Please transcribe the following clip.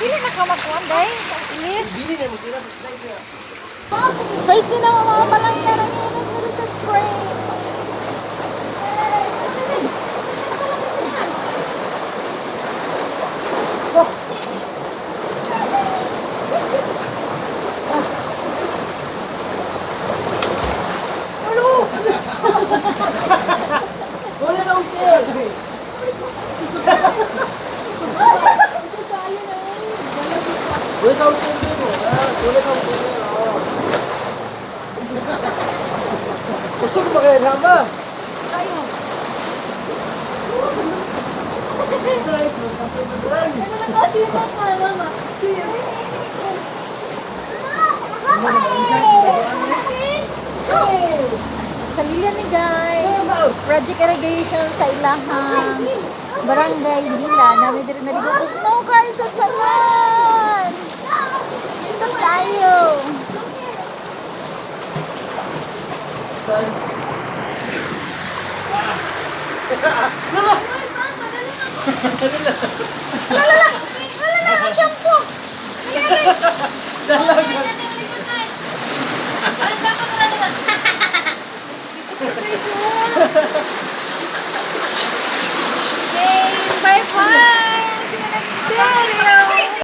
Dili na ka magkuhan, day. Ilis. First din naman mga palangga ng init dito sa spring. Wala na usir! Wala ka usir mo. Wala ka usir mo. Gusto ko ba kayo sama? Tayo. Sa Lilian ni guys, project irrigation sa ilahang barangay nila. Namin din naligo po. No guys, at naman! Dito tayo! Lala! Shampoo! Bye-bye! See you next video!